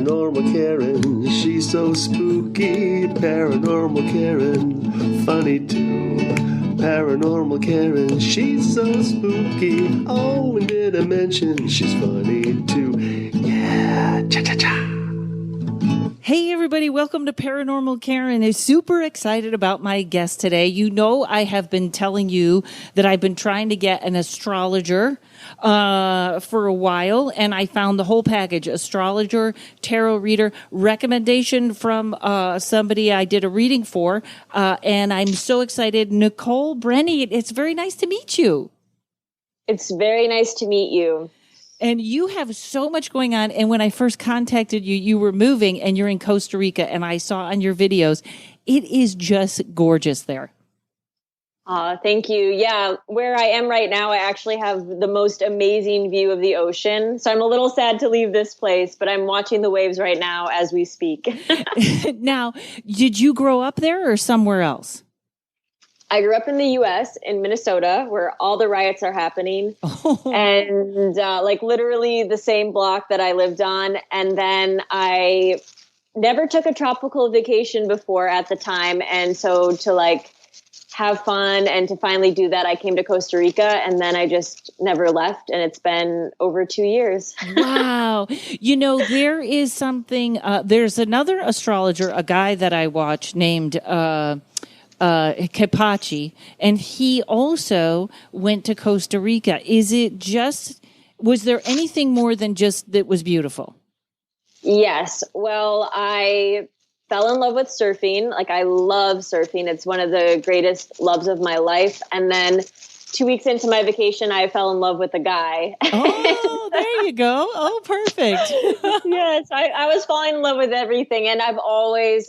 Paranormal Karen, she's so spooky. Paranormal Karen, funny too. Paranormal Karen, she's so spooky. Oh, and did I mention she's funny too? Yeah, cha-cha-cha. Hey everybody, welcome to Paranormal Karen. I'm super excited about my guest today. You know, I have been telling you that I've been trying to get an astrologer for a while, and I found the whole package: astrologer, tarot reader, recommendation from somebody I did a reading for, and I'm so excited. Nicole Brenny, it's very nice to meet you. It's very nice to meet you. And you have so much going on. And when I first contacted you, you were moving and you're in Costa Rica. And I saw on your videos, it is just gorgeous there. Thank you. Yeah, where I am right now, I actually have the most amazing view of the ocean. So I'm a little sad to leave this place, but I'm watching the waves right now as we speak. Now, did you grow up there or somewhere else? I grew up in the U.S., in Minnesota, where all the riots are happening. And like literally the same block that I lived on. And then I never took a tropical vacation before at the time. And so to like have fun and to finally do that, I came to Costa Rica, and then I just never left. And it's been over 2 years. Wow. You know, there is something, there's another astrologer, a guy that I watch named Kapachi, and he also went to Costa Rica. Was there anything more than just that was beautiful? Yes. Well, I fell in love with surfing. Like, I love surfing. It's one of the greatest loves of my life. And then 2 weeks into my vacation, I fell in love with a guy. Oh, there you go. Oh, perfect. Yes, I was falling in love with everything. And I always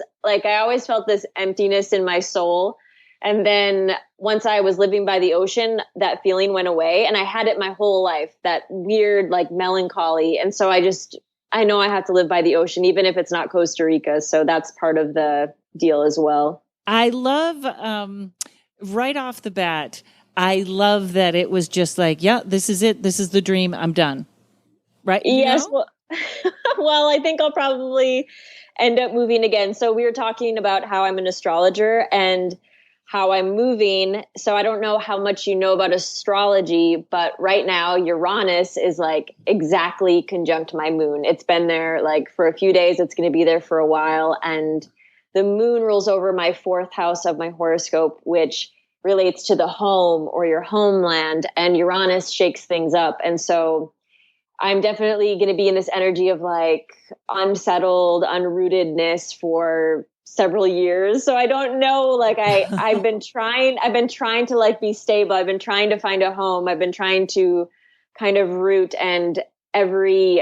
felt this emptiness in my soul. And then once I was living by the ocean, that feeling went away. And I had it my whole life, that weird, like, melancholy. And so I know I have to live by the ocean, even if it's not Costa Rica. So that's part of the deal as well. I love, right off the bat, I love that it was just like, yeah, this is it. This is the dream. I'm done. Right? Yes. Well, I think I'll probably end up moving again. So we were talking about how I'm an astrologer and how I'm moving. So I don't know how much you know about astrology, but right now Uranus is like exactly conjunct my moon. It's been there like for a few days. It's going to be there for a while. And the moon rules over my fourth house of my horoscope, which relates to the home or your homeland, and Uranus shakes things up. And so I'm definitely going to be in this energy of like unsettled, unrootedness for several years. So I don't know, like I've been trying to like be stable. I've been trying to find a home. I've been trying to kind of root, and every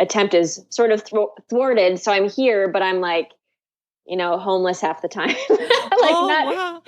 attempt is sort of thwarted. So I'm here, but I'm like, homeless half the time. Wow.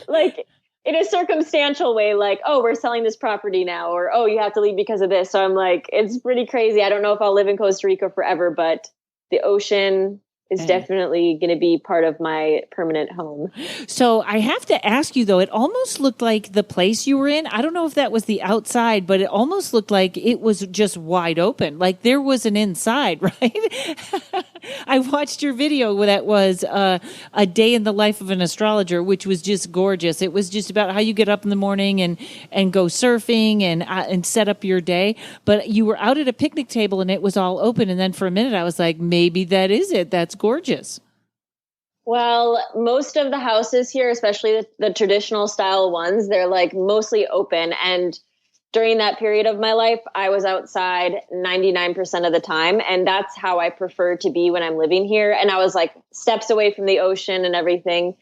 Like in a circumstantial way, like, oh, we're selling this property now, or, oh, you have to leave because of this. So I'm like, it's pretty crazy. I don't know if I'll live in Costa Rica forever, but the ocean is definitely going to be part of my permanent home. So I have to ask you, though, it almost looked like the place you were in, I don't know if that was the outside, but it almost looked like it was just wide open. Like there was an inside, right? I watched your video that was a day in the life of an astrologer, which was just gorgeous. It was just about how you get up in the morning and go surfing and set up your day. But you were out at a picnic table and it was all open. And then for a minute, I was like, maybe that is it. That's gorgeous. Well, most of the houses here, especially the traditional style ones, they're like mostly open. And during that period of my life, I was outside 99% of the time. And that's how I prefer to be when I'm living here. And I was like steps away from the ocean and everything.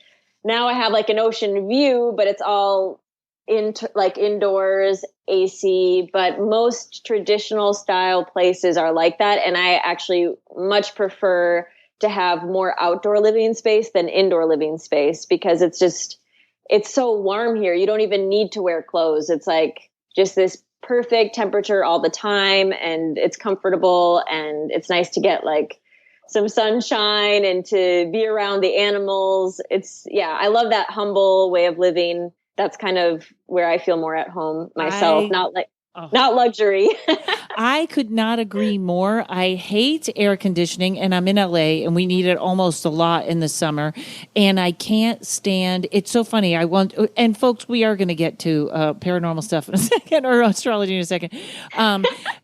Now I have like an ocean view, but it's all indoors, AC, but most traditional style places are like that. And I actually much prefer to have more outdoor living space than indoor living space, because it's so warm here. You don't even need to wear clothes. It's like just this perfect temperature all the time, and it's comfortable, and it's nice to get like some sunshine and to be around the animals. I love that humble way of living. That's kind of where I feel more at home myself, not luxury. I could not agree more. I hate air conditioning, and I'm in LA, and we need it almost a lot in the summer. And I can't stand. It's so funny. And folks, we are going to get to paranormal stuff in a second, or astrology in a second.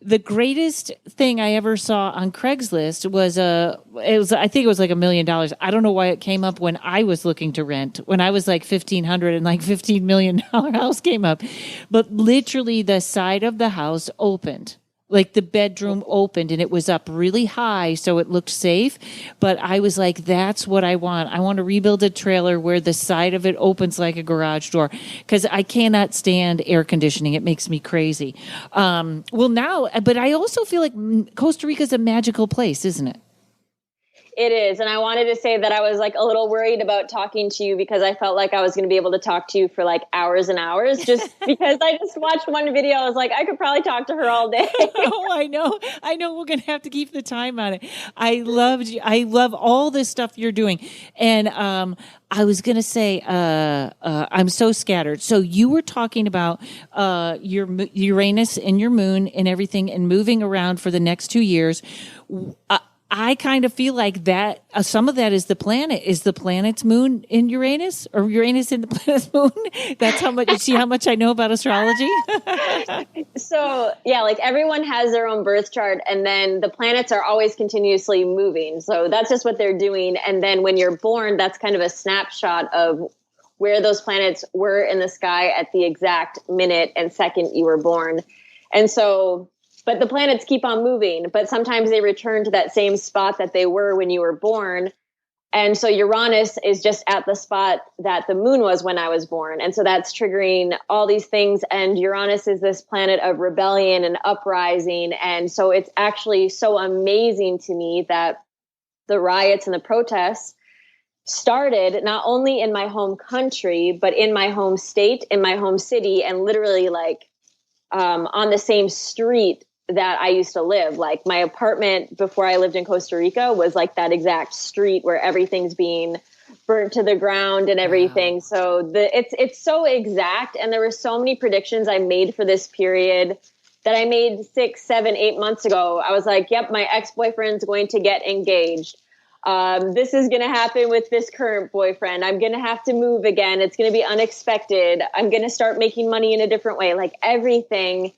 The greatest thing I ever saw on Craigslist was I think it was like $1 million. I don't know why it came up when I was looking to rent, when I was like 1,500 and like $15 million house came up. But literally the side of the house opened. Like the bedroom opened and it was up really high, so it looked safe. But I was like, that's what I want. I want to rebuild a trailer where the side of it opens like a garage door, because I cannot stand air conditioning. It makes me crazy. But I also feel like Costa Rica is a magical place, isn't it? It is. And I wanted to say that I was like a little worried about talking to you because I felt like I was going to be able to talk to you for like hours and hours, just because I just watched one video. I was like, I could probably talk to her all day. Oh, I know. We're going to have to keep the time on it. I love all this stuff you're doing. And, I was going to say, I'm so scattered. So you were talking about, your Uranus and your moon and everything and moving around for the next 2 years. I kind of feel like that some of that is the planet. Is the planet's moon in Uranus, or Uranus in the planet's moon? That's how much. You see how much I know about astrology? So yeah, like everyone has their own birth chart, and then the planets are always continuously moving. So that's just what they're doing. And then when you're born, that's kind of a snapshot of where those planets were in the sky at the exact minute and second you were born. And so, but the planets keep on moving, but sometimes they return to that same spot that they were when you were born. And so Uranus is just at the spot that the moon was when I was born. And so that's triggering all these things. And Uranus is this planet of rebellion and uprising. And so it's actually so amazing to me that the riots and the protests started not only in my home country, but in my home state, in my home city, and literally like on the same street that I used to live. Like my apartment before I lived in Costa Rica was like that exact street where everything's being burnt to the ground and everything. Wow. So it's so exact. And there were so many predictions I made for this period that I made 6, 7, 8 months ago. I was like, yep, my ex-boyfriend's going to get engaged. This is going to happen with this current boyfriend. I'm going to have to move again. It's going to be unexpected. I'm going to start making money in a different way, like everything.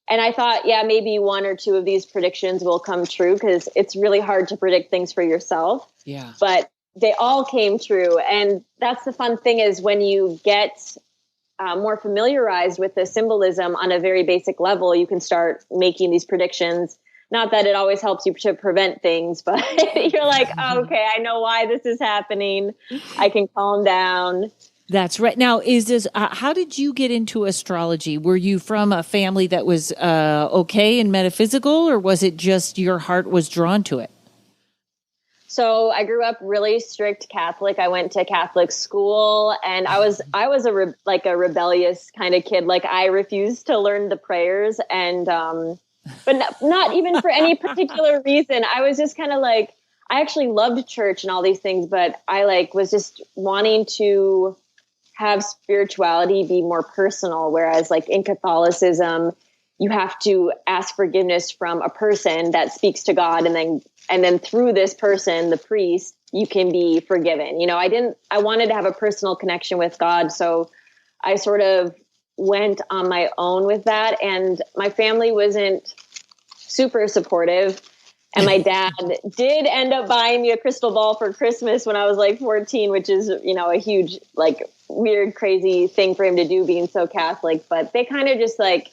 And I thought, yeah, maybe 1 or 2 of these predictions will come true, because it's really hard to predict things for yourself. Yeah. But they all came true. And that's the fun thing, is when you get more familiarized with the symbolism on a very basic level, you can start making these predictions. Not that it always helps you to prevent things, but you're like, oh, okay, I know why this is happening. I can calm down. That's right. Now, is this, how did you get into astrology? Were you from a family that was okay in metaphysical, or was it just your heart was drawn to it? So I grew up really strict Catholic. I went to Catholic school, and I was a rebellious kind of kid. Like I refused to learn the prayers, and but not even for any particular reason. I was just kind of like, I actually loved church and all these things, but I like was just wanting to have spirituality be more personal. Whereas like in Catholicism, you have to ask forgiveness from a person that speaks to God. And then through this person, the priest, you can be forgiven. You know, I wanted to have a personal connection with God. So I sort of went on my own with that. And my family wasn't super supportive. And my dad did end up buying me a crystal ball for Christmas when I was like 14, which is, you know, a huge, like weird, crazy thing for him to do being so Catholic. But they kind of just like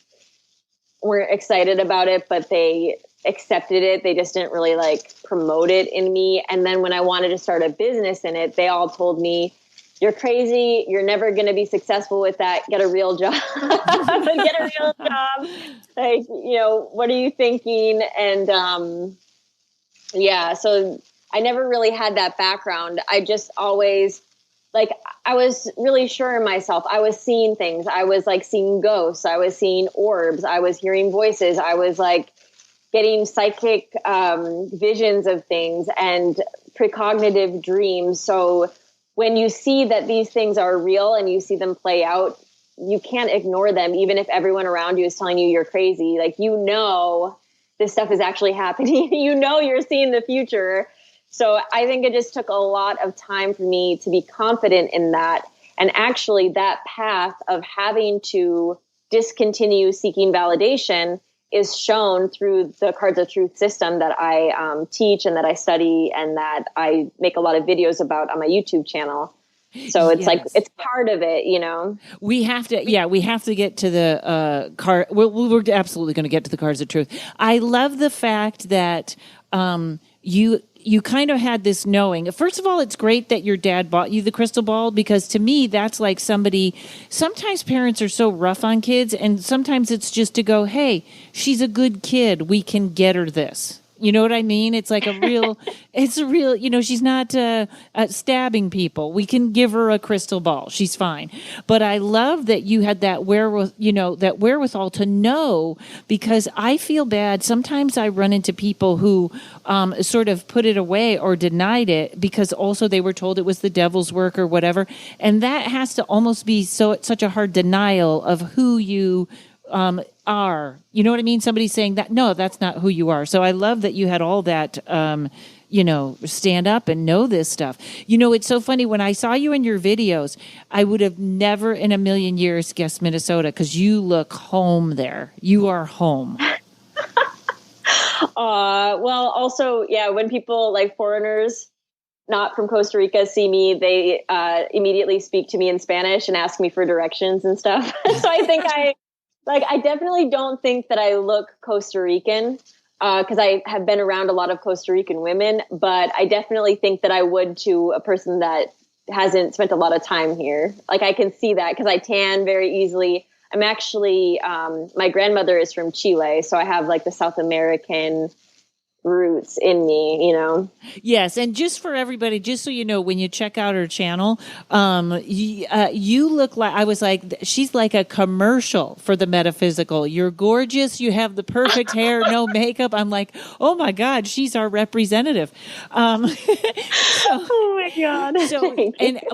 weren't excited about it, but they accepted it. They just didn't really like promote it in me. And then when I wanted to start a business in it, they all told me, you're crazy. You're never going to be successful with that. Get a real job. Get a real job. Like, you know, what are you thinking? And yeah, so I never really had that background. I just always, like, I was really sure in myself. I was seeing things. I was like seeing ghosts. I was seeing orbs. I was hearing voices. I was like getting psychic visions of things and precognitive dreams. So when you see that these things are real and you see them play out, you can't ignore them, even if everyone around you is telling you you're crazy. Like, you know this stuff is actually happening. You're seeing the future. So I think it just took a lot of time for me to be confident in that. And actually that path of having to discontinue seeking validation is shown through the Cards of Truth system that I teach and that I study and that I make a lot of videos about on my YouTube channel. So it's like, it's part of it, We have to get to the card. We're absolutely going to get to the Cards of Truth. I love the fact that you kind of had this knowing. First of all, it's great that your dad bought you the crystal ball, because to me, that's like sometimes parents are so rough on kids, and sometimes it's just to go, hey, she's a good kid. We can get her this. You know what I mean? It's like it's a real, she's not stabbing people. We can give her a crystal ball. She's fine. But I love that you had that wherewithal to know, because I feel bad. Sometimes I run into people who sort of put it away or denied it because also they were told it was the devil's work or whatever. And that has to almost be such a hard denial of who you are. You know what I mean? Somebody saying that, no, that's not who you are. So I love that you had all that, stand up and know this stuff. It's so funny. When I saw you in your videos, I would have never in a million years guessed Minnesota, because you look home there. You are home. Well, also, yeah, when people like foreigners not from Costa Rica see me, they immediately speak to me in Spanish and ask me for directions and stuff. So I think I definitely don't think that I look Costa Rican, because I have been around a lot of Costa Rican women, but I definitely think that I would to a person that hasn't spent a lot of time here. Like, I can see that because I tan very easily. I'm actually, my grandmother is from Chile, so I have like the South American roots in me, Yes, and just for everybody, just so you know, when you check out her channel, you look like, I was like, she's like a commercial for the metaphysical. You're gorgeous. You have the perfect hair, no makeup. I'm like, oh my God, she's our representative. Oh my God.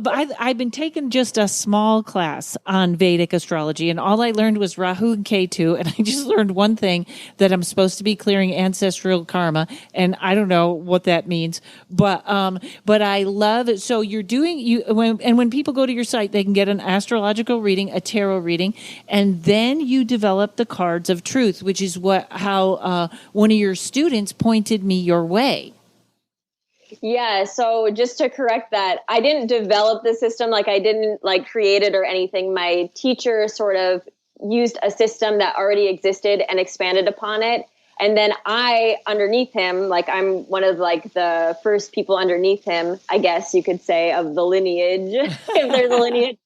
But I've been taking just a small class on Vedic astrology, and all I learned was Rahu and Ketu, and I just learned one thing, that I'm supposed to be clearing ancestral karma. And I don't know what that means, but I love it. So you're doing when people go to your site, they can get an astrological reading, a tarot reading, and then you develop the Cards of Truth, which is how one of your students pointed me your way. Yeah. So just to correct that, I didn't develop the system. Like, I didn't create it or anything. My teacher sort of used a system that already existed and expanded upon it. And then I, underneath him, I'm one of the first people underneath him, I guess you could say, of the lineage, if there's a lineage.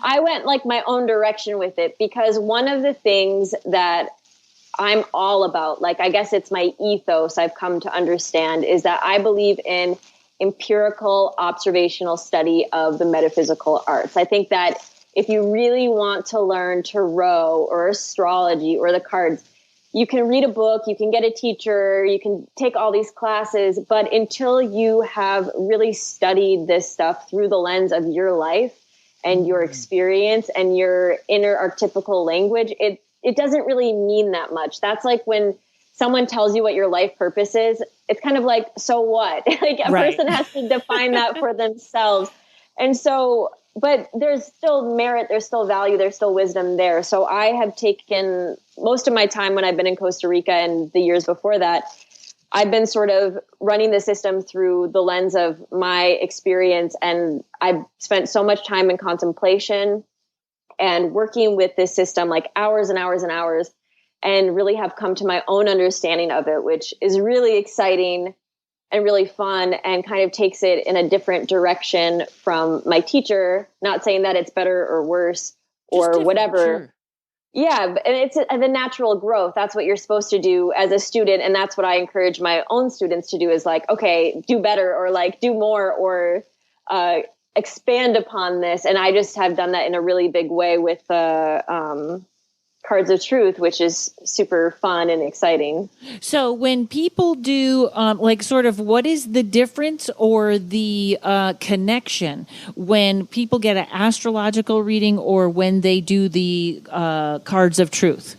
I went my own direction with it, because one of the things that I'm all about, I guess it's my ethos I've come to understand, is that I believe in empirical observational study of the metaphysical arts. I think that if you really want to learn tarot or astrology or the cards, you can read a book, you can get a teacher, you can take all these classes, but until you have really studied this stuff through the lens of your life and your experience and your inner archetypical language, it doesn't really mean that much. That's like when someone tells you what your life purpose is, it's kind of like, so what? A person has to define that for themselves. And so, but there's still merit, there's still value, there's still wisdom there. So I have taken most of my time when I've been in Costa Rica and the years before that, I've been sort of running the system through the lens of my experience. And I've spent so much time in contemplation and working with this system, hours and hours and hours, and really have come to my own understanding of it, which is really exciting and really fun, and kind of takes it in a different direction from my teacher. Not saying that it's better or worse or whatever. Sure. Yeah, and it's the natural growth. That's what you're supposed to do as a student, and that's what I encourage my own students to do, is okay, do better, or do more, or expand upon this. And I just have done that in a really big way with the Cards of Truth, which is super fun and exciting. So when people do, what is the difference or the connection when people get an astrological reading or when they do the Cards of Truth?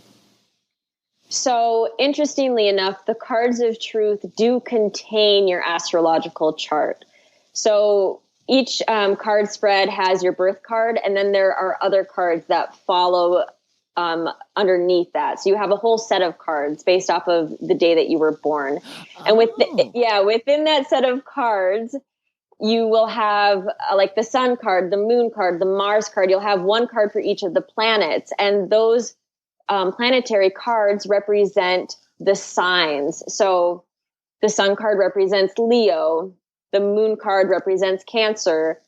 So interestingly enough, the cards of truth do contain your astrological chart. So each card spread has your birth card, and then there are other cards that follow underneath that. So you have a whole set of cards based off of the day that you were born. And within that set of cards, you will have like the sun card, the moon card, the Mars card. You'll have one card for each of the planets, and those planetary cards represent the signs. So the sun card represents Leo, the moon card represents Cancer,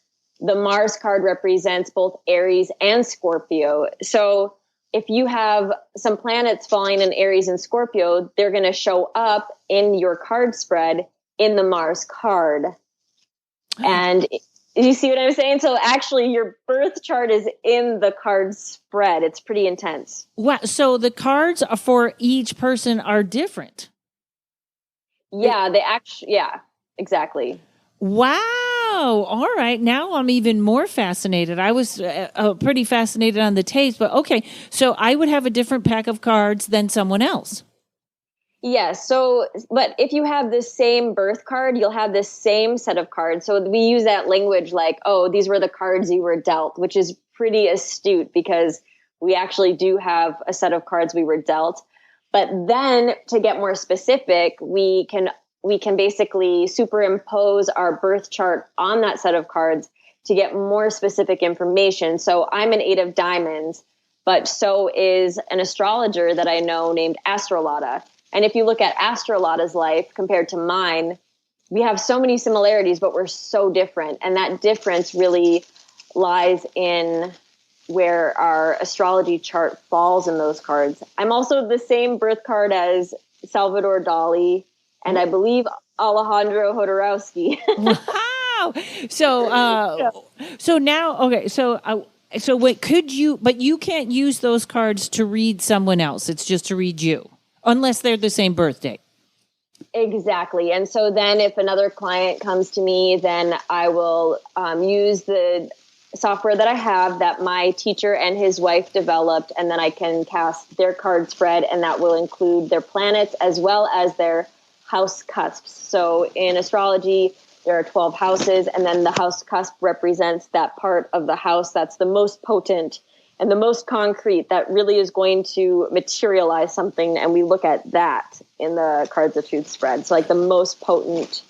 the Mars card represents both Aries and Scorpio. So if you have some planets falling in Aries and Scorpio, they're going to show up in your card spread in the Mars card. And you see what I'm saying? So actually your birth chart is in the card spread. It's pretty intense. Wow. So the cards for each person are different. Yeah, exactly. Wow. All right. Now I'm even more fascinated. I was pretty fascinated on the tapes, but okay. So I would have a different pack of cards than someone else. Yes. So, but if you have the same birth card, you'll have the same set of cards. So we use that language like, oh, these were the cards you were dealt, which is pretty astute because we actually do have a set of cards we were dealt. But then to get more specific, we can basically superimpose our birth chart on that set of cards to get more specific information. So I'm an 8 of diamonds, but so is an astrologer that I know named Astroloy. And if you look at Astroloy's life compared to mine, we have so many similarities, but we're so different. And that difference really lies in where our astrology chart falls in those cards. I'm also the same birth card as Salvador Dali, and I believe Alejandro Jodorowsky. Wow. So now, okay. So wait, but you can't use those cards to read someone else. It's just to read you. Unless they're the same birthday. Exactly. And so then if another client comes to me, then I will use the software that I have that my teacher and his wife developed, and then I can cast their card spread, and that will include their planets as well as their house cusps. So in astrology, there are 12 houses, and then the house cusp represents that part of the house that's the most potent and the most concrete, that really is going to materialize something. And we look at that in the Cards of Truth spread. So like the most potent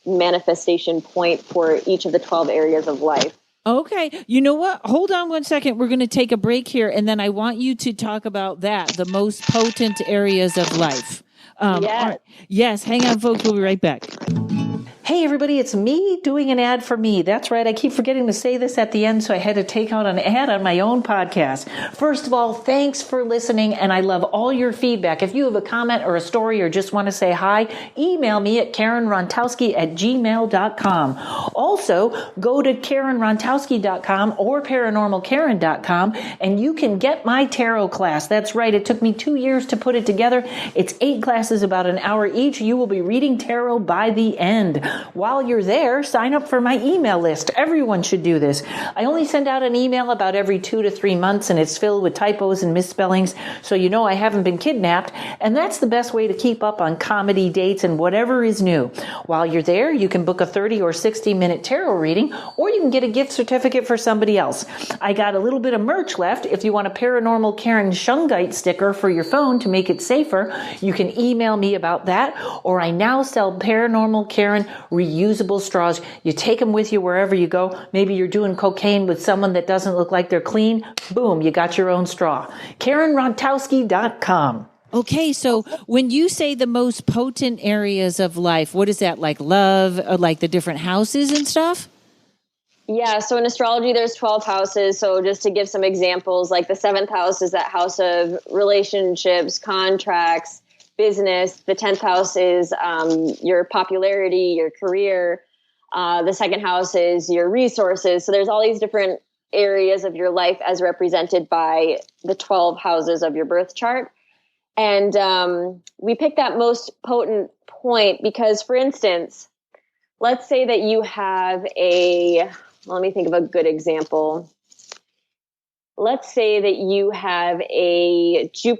manifestation point for each of the 12 areas of life. Okay. You know what? Hold on one second. We're going to take a break here. And then I want you to talk about that, the most potent areas of life. Yes. Yes. Hang on, folks. We'll be right back. Hey, everybody, it's me doing an ad for me. That's right. I keep forgetting to say this at the end, so I had to take out an ad on my own podcast. First of all, thanks for listening, and I love all your feedback. If you have a comment or a story or just want to say hi, email me at karenrontowski@gmail.com. Also, go to karenrontowski.com or paranormalkaren.com, and you can get my tarot class. That's right. It took me 2 years to put it together. It's 8 classes, about an hour each. You will be reading tarot by the end. While you're there, sign up for my email list. Everyone should do this. I only send out an email about every 2 to 3 months, and it's filled with typos and misspellings, so you know I haven't been kidnapped, and that's the best way to keep up on comedy, dates, and whatever is new. While you're there, you can book a 30 or 60-minute tarot reading, or you can get a gift certificate for somebody else. I got a little bit of merch left. If you want a Paranormal Karen Shungite sticker for your phone to make it safer, you can email me about that, or I now sell Paranormal Karen reusable straws. You take them with you wherever you go. Maybe you're doing cocaine with someone that doesn't look like they're clean. Boom, you got your own straw. karenrontowski.com. Okay, so when you say the most potent areas of life, what is that, like love, or like the different houses and stuff? Yeah, so in astrology, there's 12 houses. So just to give some examples, like the 7th house is that house of relationships, contracts, business. The 10th house is your popularity, your career. The 2nd house is your resources. So there's all these different areas of your life as represented by the 12 houses of your birth chart. And we pick that most potent point because, for instance, let's say that you have let me think of a good example. let's say that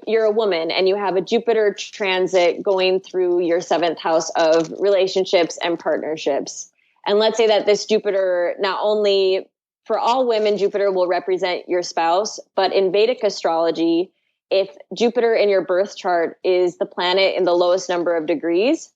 you're a woman and you have a Jupiter transit going through your 7th house of relationships and partnerships. And let's say that this Jupiter, not only for all women, Jupiter will represent your spouse, but in Vedic astrology, if Jupiter in your birth chart is the planet in the lowest number of degrees,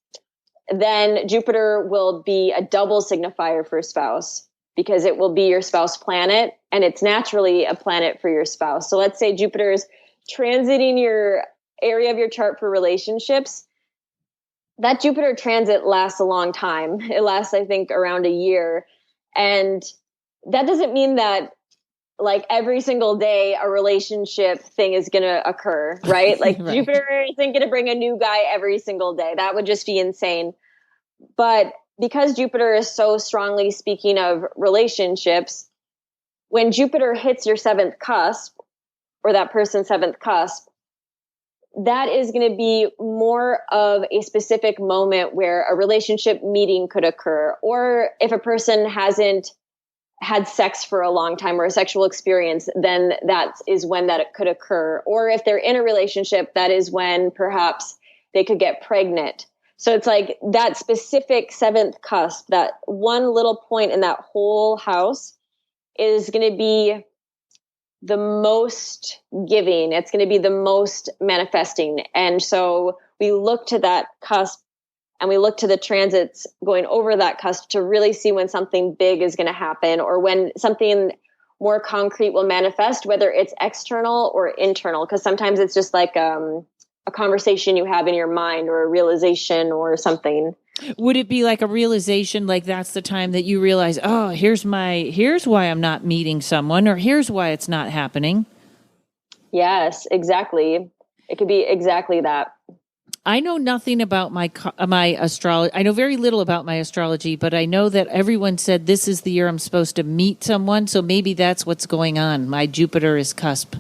then Jupiter will be a double signifier for spouse, because it will be your spouse planet, and it's naturally a planet for your spouse. So let's say Jupiter is transiting your area of your chart for relationships. That Jupiter transit lasts a long time. It lasts, I think, around a year. And that doesn't mean that like every single day a relationship thing is going to occur, right? Like Right. Jupiter isn't going to bring a new guy every single day. That would just be insane. But because Jupiter is so strongly speaking of relationships, when Jupiter hits your 7th cusp, or that person's 7th cusp, that is going to be more of a specific moment where a relationship meeting could occur. Or if a person hasn't had sex for a long time or a sexual experience, then that is when that it could occur. Or if they're in a relationship, that is when perhaps they could get pregnant. So it's like that specific 7th cusp, that one little point in that whole house is going to be the most giving. It's going to be the most manifesting. And so we look to that cusp and we look to the transits going over that cusp to really see when something big is going to happen, or when something more concrete will manifest, whether it's external or internal. Because sometimes it's just like a conversation you have in your mind, or a realization or something. Would it be like a realization, like that's the time that you realize, oh, here's why I'm not meeting someone, or here's why it's not happening? Yes, exactly. It could be exactly that. I know nothing about my astrology. I know very little about my astrology, but I know that everyone said this is the year I'm supposed to meet someone. So maybe that's what's going on. My Jupiter is cusp.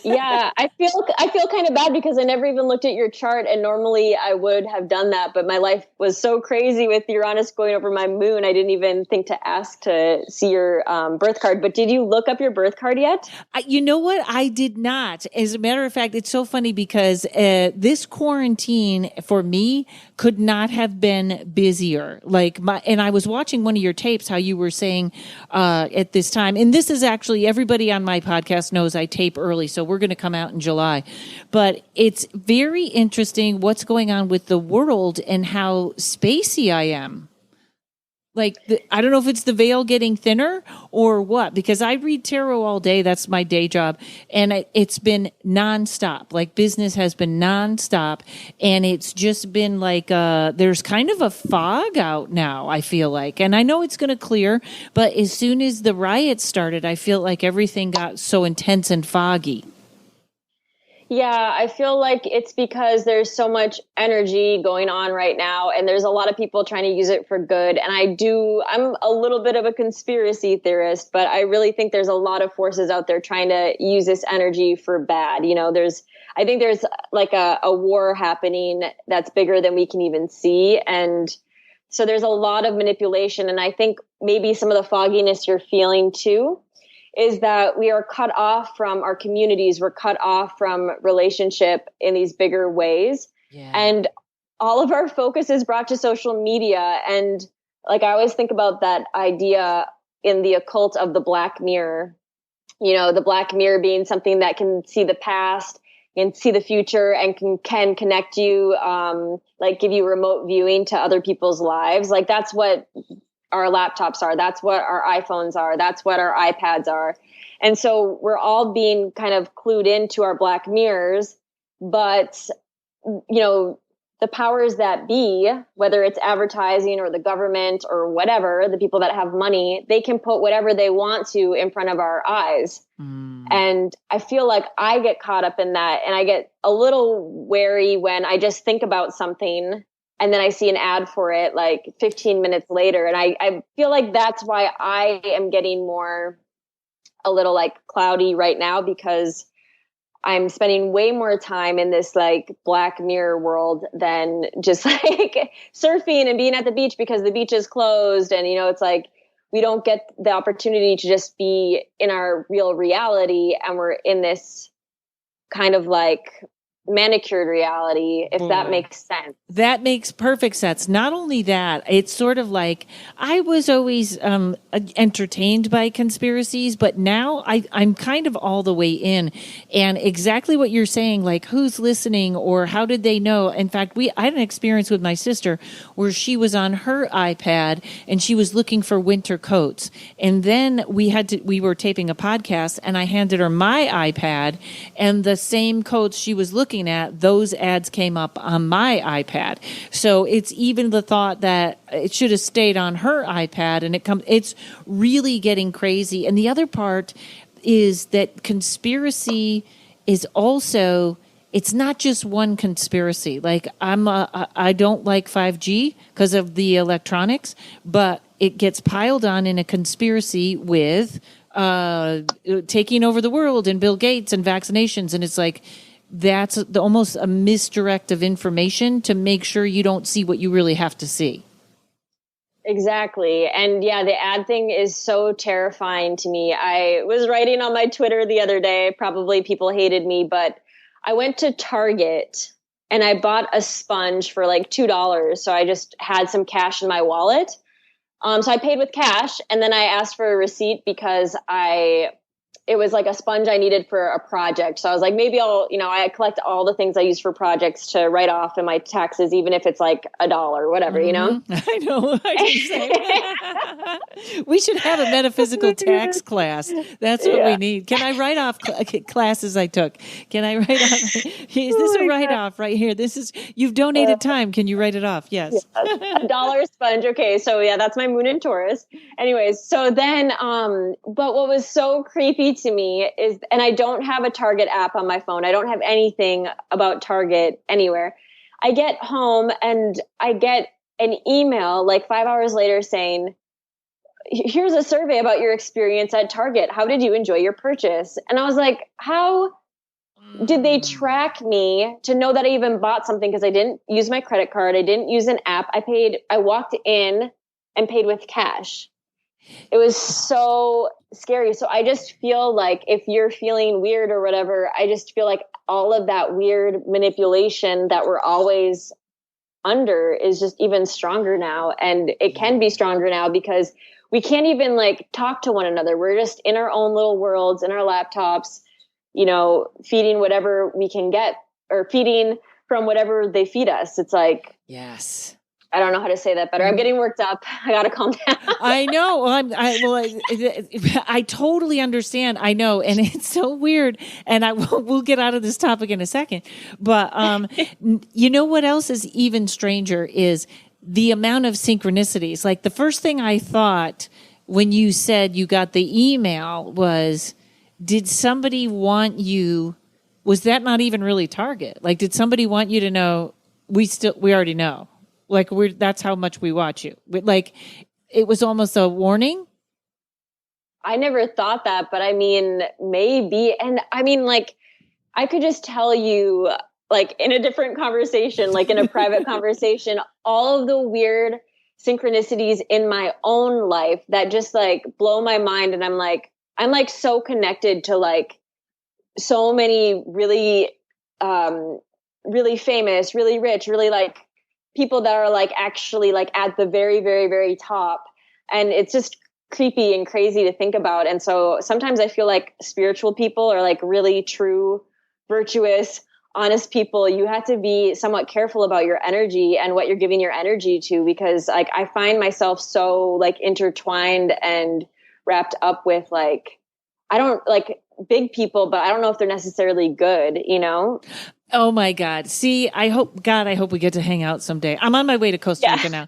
Yeah, I feel kind of bad because I never even looked at your chart, and normally I would have done that, but my life was so crazy with Uranus going over my moon, I didn't even think to ask to see your birth card. But did you look up your birth card yet? You know what? I did not. As a matter of fact, it's so funny because this quarantine for me could not have been busier. And I was watching one of your tapes, how you were saying at this time, and this is actually, everybody on my podcast knows I tape early, so we're going to come out in July. But it's very interesting what's going on with the world and how spacey I am. I don't know if it's the veil getting thinner or what, because I read tarot all day. That's my day job. And it's been nonstop. Like business has been nonstop. And it's just been like, there's kind of a fog out now, I feel like. And I know it's going to clear, but as soon as the riots started, I feel like everything got so intense and foggy. Yeah, I feel like it's because there's so much energy going on right now, and there's a lot of people trying to use it for good. And I'm a little bit of a conspiracy theorist, but I really think there's a lot of forces out there trying to use this energy for bad. I think there's like a war happening that's bigger than we can even see. And so there's a lot of manipulation. And I think maybe some of the fogginess you're feeling too is that we are cut off from our communities. We're cut off from relationship in these bigger ways. Yeah. And all of our focus is brought to social media. And like, I always think about that idea in the occult of the black mirror, the black mirror being something that can see the past and see the future and can connect you, give you remote viewing to other people's lives. Like that's what our laptops are. That's what our iPhones are. That's what our iPads are. And so we're all being kind of clued into our black mirrors, but, the powers that be, whether it's advertising or the government or whatever, the people that have money, they can put whatever they want to in front of our eyes. And I feel like I get caught up in that, and I get a little wary when I just think about something and then I see an ad for it like 15 minutes later. And I feel like that's why I am getting a little like cloudy right now, because I'm spending way more time in this like black mirror world than just like surfing and being at the beach because the beach is closed. And, it's like we don't get the opportunity to just be in our real reality, and we're in this kind of like manicured reality, if that makes sense. That makes perfect sense. Not only that, it's sort of like I was always entertained by conspiracies, but now I'm kind of all the way in. And exactly what you're saying, like who's listening or how did they know? In fact, I had an experience with my sister where she was on her iPad and she was looking for winter coats. And then we were taping a podcast and I handed her my iPad, and the same coats she was looking at, those ads came up on my iPad. So it's even the thought that it should have stayed on her iPad, and it's really getting crazy. And the other part is that conspiracy is also, it's not just one conspiracy. Like I don't like 5G because of the electronics, but it gets piled on in a conspiracy with taking over the world and Bill Gates and vaccinations. And it's like, that's almost a misdirect of information to make sure you don't see what you really have to see. Exactly. And yeah, the ad thing is so terrifying to me. I was writing on my Twitter the other day, probably people hated me, but I went to Target and I bought a sponge for like $2. So I just had some cash in my wallet. So I paid with cash, and then I asked for a receipt because it was like a sponge I needed for a project. So I was like, maybe I collect all the things I use for projects to write off in my taxes, even if it's like $1, whatever, you know? I know. We should have a metaphysical tax class. That's what we need. Can I write off classes I took? Can I write off? Is this a write-off right here? You've donated time. Can you write it off? Yes. $1 sponge. Okay. So yeah, that's my moon in Taurus. Anyways. So then, but what was so creepy to me is, and I don't have a Target app on my phone. I don't have anything about Target anywhere. I get home and I get an email like 5 hours later saying, here's a survey about your experience at Target. How did you enjoy your purchase? And I was like, how did they track me to know that I even bought something? Because I didn't use my credit card. I didn't use an app. I walked in and paid with cash. It was so scary. So I just feel like if you're feeling weird or whatever, I just feel like all of that weird manipulation that we're always under is just even stronger now. And it can be stronger now because we can't even like talk to one another. We're just in our own little worlds, in our laptops, feeding whatever we can get, or feeding from whatever they feed us. It's like, yes. I don't know how to say that better. I'm getting worked up. I got to calm down. I know. I totally understand. I know. And it's so weird. And we'll get out of this topic in a second. But you know what else is even stranger is the amount of synchronicities. Like the first thing I thought when you said you got the email was, did somebody want you, was that not even really Target? Like, did somebody want you to know, we already know? Like that's how much we watch you. Like it was almost a warning. I never thought that, but I mean, maybe. And I mean, like, I could just tell you, like in a different conversation, like in a private conversation, all of the weird synchronicities in my own life that just like blow my mind. And I'm like so connected to like so many really, really famous, really rich, really like people that are like actually like at the very, very, very top. And it's just creepy and crazy to think about. And so sometimes I feel like spiritual people are like really true, virtuous, honest people. You have to be somewhat careful about your energy and what you're giving your energy to, because like I find myself so like intertwined and wrapped up with like, I don't like big people, but I don't know if they're necessarily good, Oh my God. See, I hope we get to hang out someday. I'm on my way to Costa Rica now.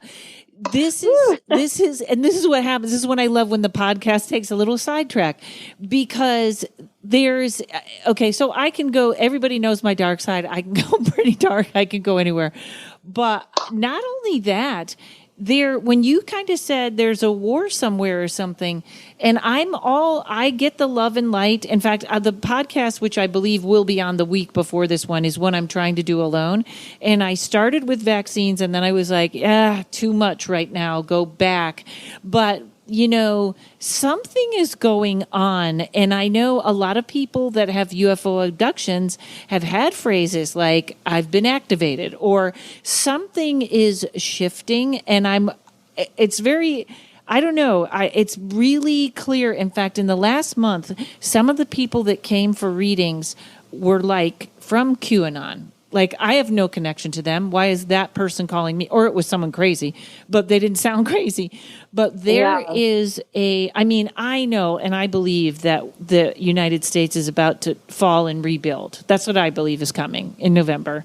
This is what happens. This is when I love when the podcast takes a little sidetrack, because so I can go, everybody knows my dark side. I can go pretty dark. I can go anywhere. But not only that, when you kind of said there's a war somewhere or something, and I get the love and light. In fact, the podcast, which I believe will be on the week before this one, is one I'm trying to do alone. And I started with vaccines, and then I was like, too much right now, go back. But something is going on. And I know a lot of people that have UFO abductions have had phrases like, I've been activated, or something is shifting. And it's very, I don't know. It's really clear. In fact, in the last month, some of the people that came for readings were like from QAnon. Like, I have no connection to them. Why is that person calling me? Or it was someone crazy, but they didn't sound crazy. But there is I know and I believe that the United States is about to fall and rebuild. That's what I believe is coming in November.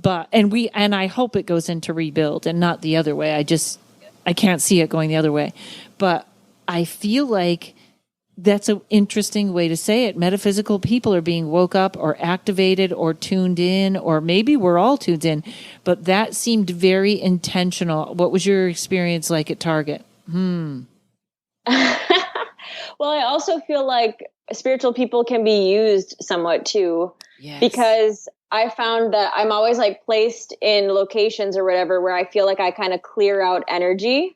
And I hope it goes into rebuild and not the other way. I can't see it going the other way. But I feel like that's an interesting way to say it. Metaphysical people are being woke up or activated or tuned in, or maybe we're all tuned in, but that seemed very intentional. What was your experience like at Target? Well, I also feel like spiritual people can be used somewhat too, because I found that I'm always like placed in locations or whatever where I feel like I kind of clear out energy.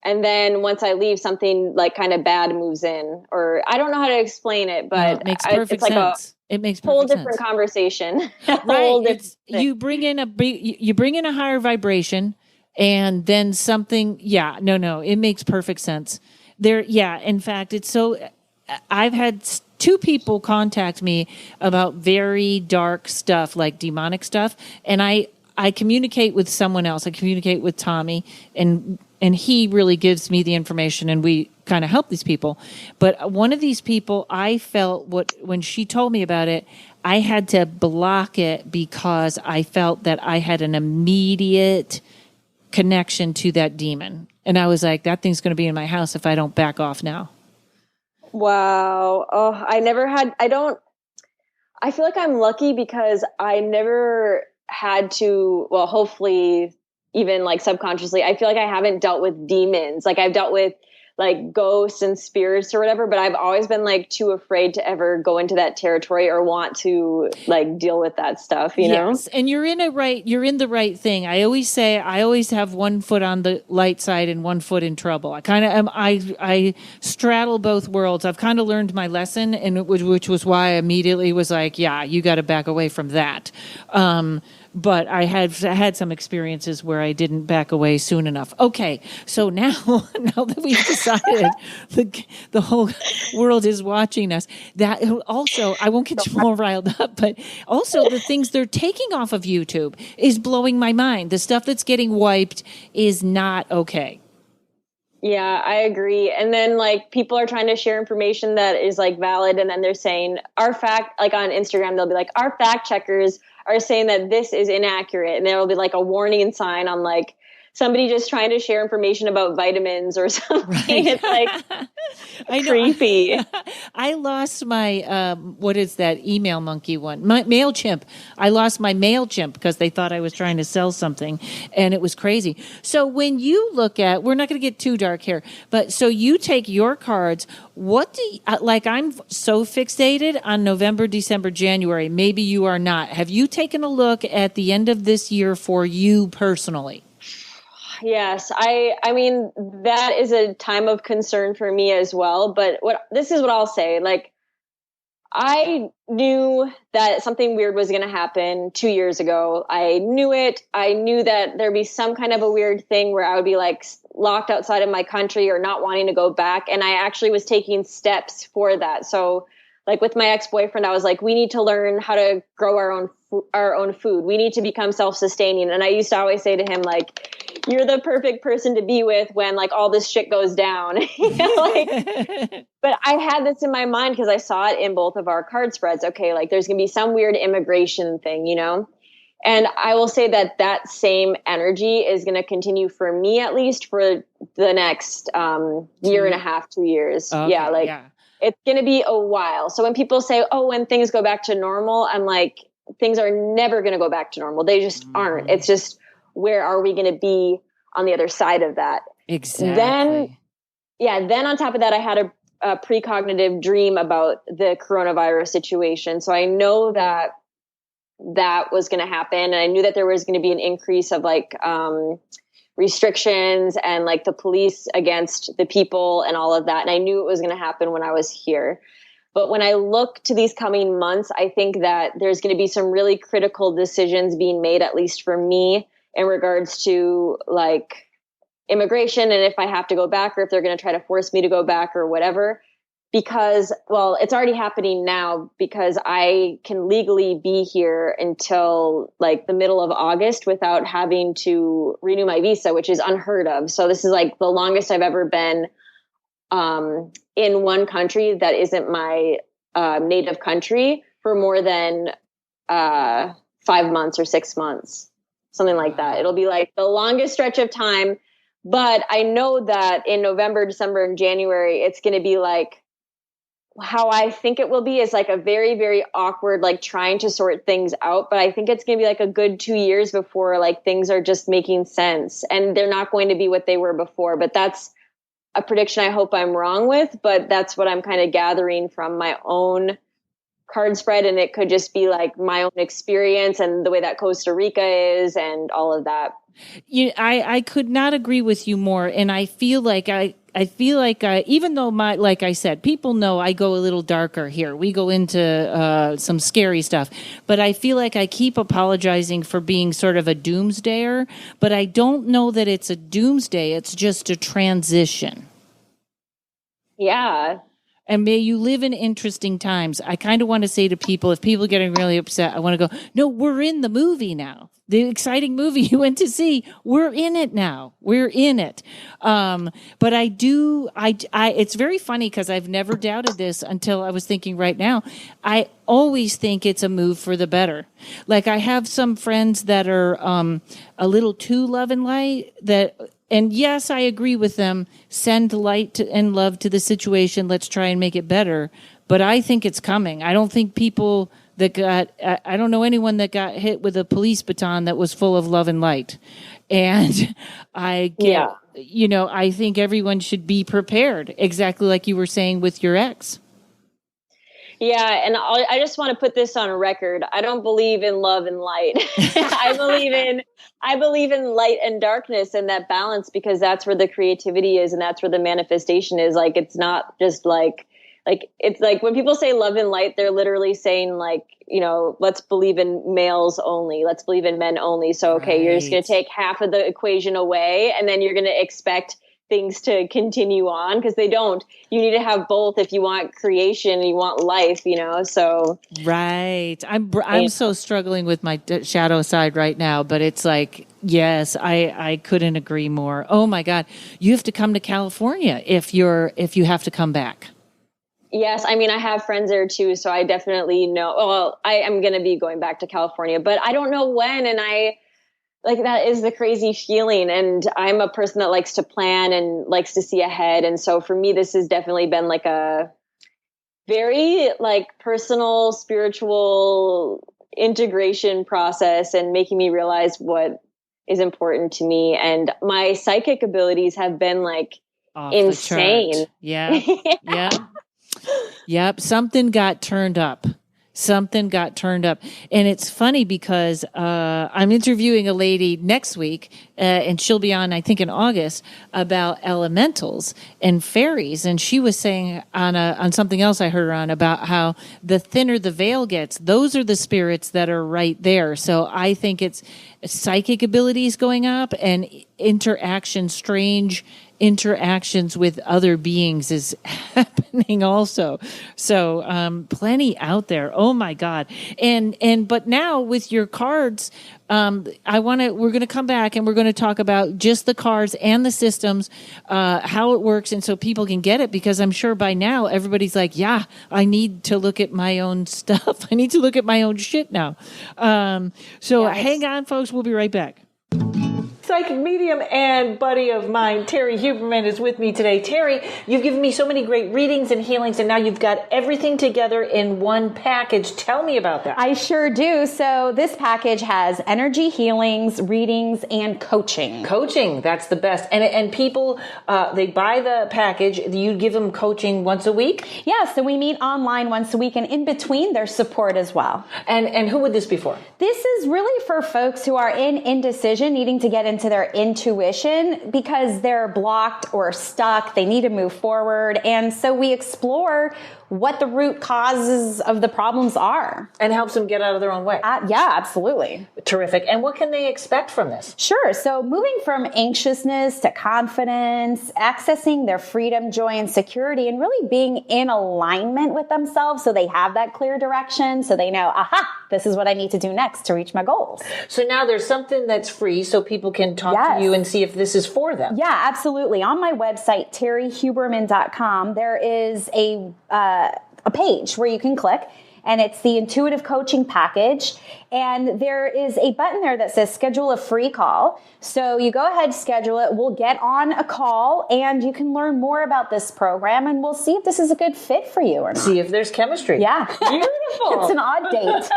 And then once I leave, something like kind of bad moves in, or I don't know how to explain it, but it makes perfect sense. It makes perfect whole different conversation. Right. You bring in a higher vibration, and then something. Yeah. No. It makes perfect sense. There. Yeah. In fact, it's so. I've had 2 people contact me about very dark stuff, like demonic stuff, and I communicate with someone else. I communicate with Tommy, and he really gives me the information, and we kind of help these people. But one of these people, I felt when she told me about it, I had to block it because I felt that I had an immediate connection to that demon. And I was like, that thing's going to be in my house if I don't back off now. Wow. Oh, I feel like I'm lucky because I never had to, well, hopefully even like subconsciously, I feel like I haven't dealt with demons. Like I've dealt with like ghosts and spirits or whatever, but I've always been like too afraid to ever go into that territory or want to like deal with that stuff, you know? Yes. And you're in the right thing. I always say, I always have one foot on the light side and one foot in trouble. I kind of am, I straddle both worlds. I've kind of learned my lesson, and which was why I immediately was like, yeah, you got to back away from that. But I had some experiences where I didn't back away soon enough. Okay, so now that we've decided the whole world is watching us, that also, I won't get you more riled up, but also the things they're taking off of YouTube is blowing my mind. The stuff that's getting wiped is not okay. Yeah, I agree. And then like people are trying to share information that is like valid, and then they're saying our fact, like on Instagram, they'll be like, our fact checkers are saying that this is inaccurate, and there will be like a warning sign on like somebody just trying to share information about vitamins or something. Right. It's like creepy. I lost my, what is that email monkey one? My MailChimp. I lost my MailChimp because they thought I was trying to sell something, and it was crazy. So when you look at, we're not going to get too dark here, but so you take your cards, what do you, like I'm so fixated on November, December, January. Maybe you are not. Have you taken a look at the end of this year for you personally? Yes. I mean, that is a time of concern for me as well. But this is what I'll say. Like, I knew that something weird was going to happen 2 years ago. I knew it. I knew that there'd be some kind of a weird thing where I would be like locked outside of my country or not wanting to go back. And I actually was taking steps for that. So like with my ex-boyfriend, I was like, we need to learn how to grow our own food. We need to become self-sustaining. And I used to always say to him, like, you're the perfect person to be with when like all this shit goes down. You know, like, but I had this in my mind because I saw it in both of our card spreads. Okay, like there's going to be some weird immigration thing, you know? And I will say that that same energy is going to continue for me, at least for the next year and a half, 2 years. Okay, yeah. It's going to be a while. So when people say, oh, when things go back to normal, I'm like, things are never going to go back to normal. They just aren't. It's just, where are we going to be on the other side of that? Exactly. Then on top of that, I had a precognitive dream about the coronavirus situation. So I know that was going to happen. And I knew that there was going to be an increase of like restrictions and like the police against the people and all of that. And I knew it was going to happen when I was here. But when I look to these coming months, I think that there's going to be some really critical decisions being made, at least for me, in regards to like immigration and if I have to go back or if they're going to try to force me to go back or whatever. Because, well, it's already happening now because I can legally be here until like the middle of August without having to renew my visa, which is unheard of. So this is like the longest I've ever been in one country that isn't my native country for more than 5 months or 6 months, something like that. It'll be like the longest stretch of time. But I know that in November, December, and January, it's going to be like how I think it will be is like a very, very awkward, like trying to sort things out. But I think it's going to be like a good 2 years before like things are just making sense and they're not going to be what they were before. But that's a prediction I hope I'm wrong with, but that's what I'm kind of gathering from my own card spread. And it could just be like my own experience and the way that Costa Rica is and all of that. I could not agree with you more. And I feel like even though like I said, people know I go a little darker here. We go into some scary stuff, but I feel like I keep apologizing for being sort of a doomsdayer, but I don't know that it's a doomsday. It's just a transition. Yeah. And may you live in interesting times. I kind of want to say to people, if people are getting really upset, I want to go, no, we're in the movie now. The exciting movie you went to see, we're in it now. We're in it. But it's very funny because I've never doubted this until I was thinking right now. I always think it's a move for the better. Like I have some friends that are a little too love and light and yes, I agree with them. Send light and love to the situation. Let's try and make it better. But I think it's coming. I don't think people I don't know anyone that got hit with a police baton that was full of love and light. And I think everyone should be prepared, exactly like you were saying with your ex. Yeah, and I just want to put this on record. I don't believe in love and light. I believe in light and darkness and that balance, because that's where the creativity is and that's where the manifestation is. Like it's not just like it's like when people say love and light, they're literally saying like, let's believe in males only. Let's believe in men only. So, okay, You're just going to take half of the equation away and then you're going to expect things to continue on, because they don't. You need to have both if you want creation and you want life, so. Right. I'm so struggling with my shadow side right now, but it's like, yes, I couldn't agree more. Oh my God. You have to come to California if you have to come back. Yes. I mean, I have friends there too. So I definitely know, well, I am going to be going back to California, but I don't know when. And that is the crazy feeling. And I'm a person that likes to plan and likes to see ahead. And so for me, this has definitely been like a very like personal, spiritual integration process and making me realize what is important to me. And my psychic abilities have been like insane. Yeah. Yeah. Yep. Something got turned up. And it's funny because I'm interviewing a lady next week, and she'll be on, I think, in August, about elementals and fairies. And she was saying on something else I heard her on about how the thinner the veil gets, those are the spirits that are right there. So I think it's psychic abilities going up and strange interactions with other beings is happening also. So plenty out there. Oh my God. But now with your cards, we're going to come back and we're going to talk about just the cards and the systems, how it works. And so people can get it, because I'm sure by now everybody's like, yeah, I need to look at my own stuff. I need to look at my own shit now. Hang on, folks. We'll be right back. Psychic medium and buddy of mine, Terry Huberman, is with me today. Terry, you've given me so many great readings and healings, and now you've got everything together in one package. Tell me about that. I sure do. So this package has energy healings, readings, and coaching. Coaching, that's the best. And people, they buy the package. You give them coaching once a week? Yeah, so we meet online once a week, and in between, there's support as well. And who would this be for? This is really for folks who are in indecision, needing to get into their intuition because they're blocked or stuck. They need to move forward. And so we explore what the root causes of the problems are. And helps them get out of their own way. Yeah, absolutely. Terrific. And what can they expect from this? Sure. So moving from anxiousness to confidence, accessing their freedom, joy, and security, and really being in alignment with themselves so they have that clear direction, so they know, aha, this is what I need to do next to reach my goals. So now there's something that's free so people can talk to you and see if this is for them. Yeah, absolutely. On my website, terryhuberman.com, there is a page where you can click, and it's the intuitive coaching package. And there is a button there that says schedule a free call. So you go ahead, schedule it. We'll get on a call and you can learn more about this program, and we'll see if this is a good fit for you or not. See if there's chemistry. Yeah. Beautiful. It's an odd date.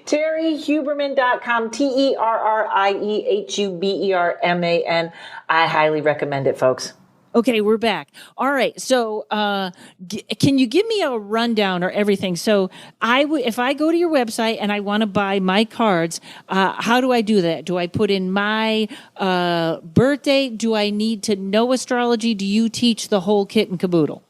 terryhuberman.com, TerrieHuberman. I highly recommend it, folks. Okay, we're back. All right. So, can you give me a rundown or everything? So, if I go to your website and I want to buy my cards, how do I do that? Do I put in my birthday? Do I need to know astrology? Do you teach the whole kit and caboodle?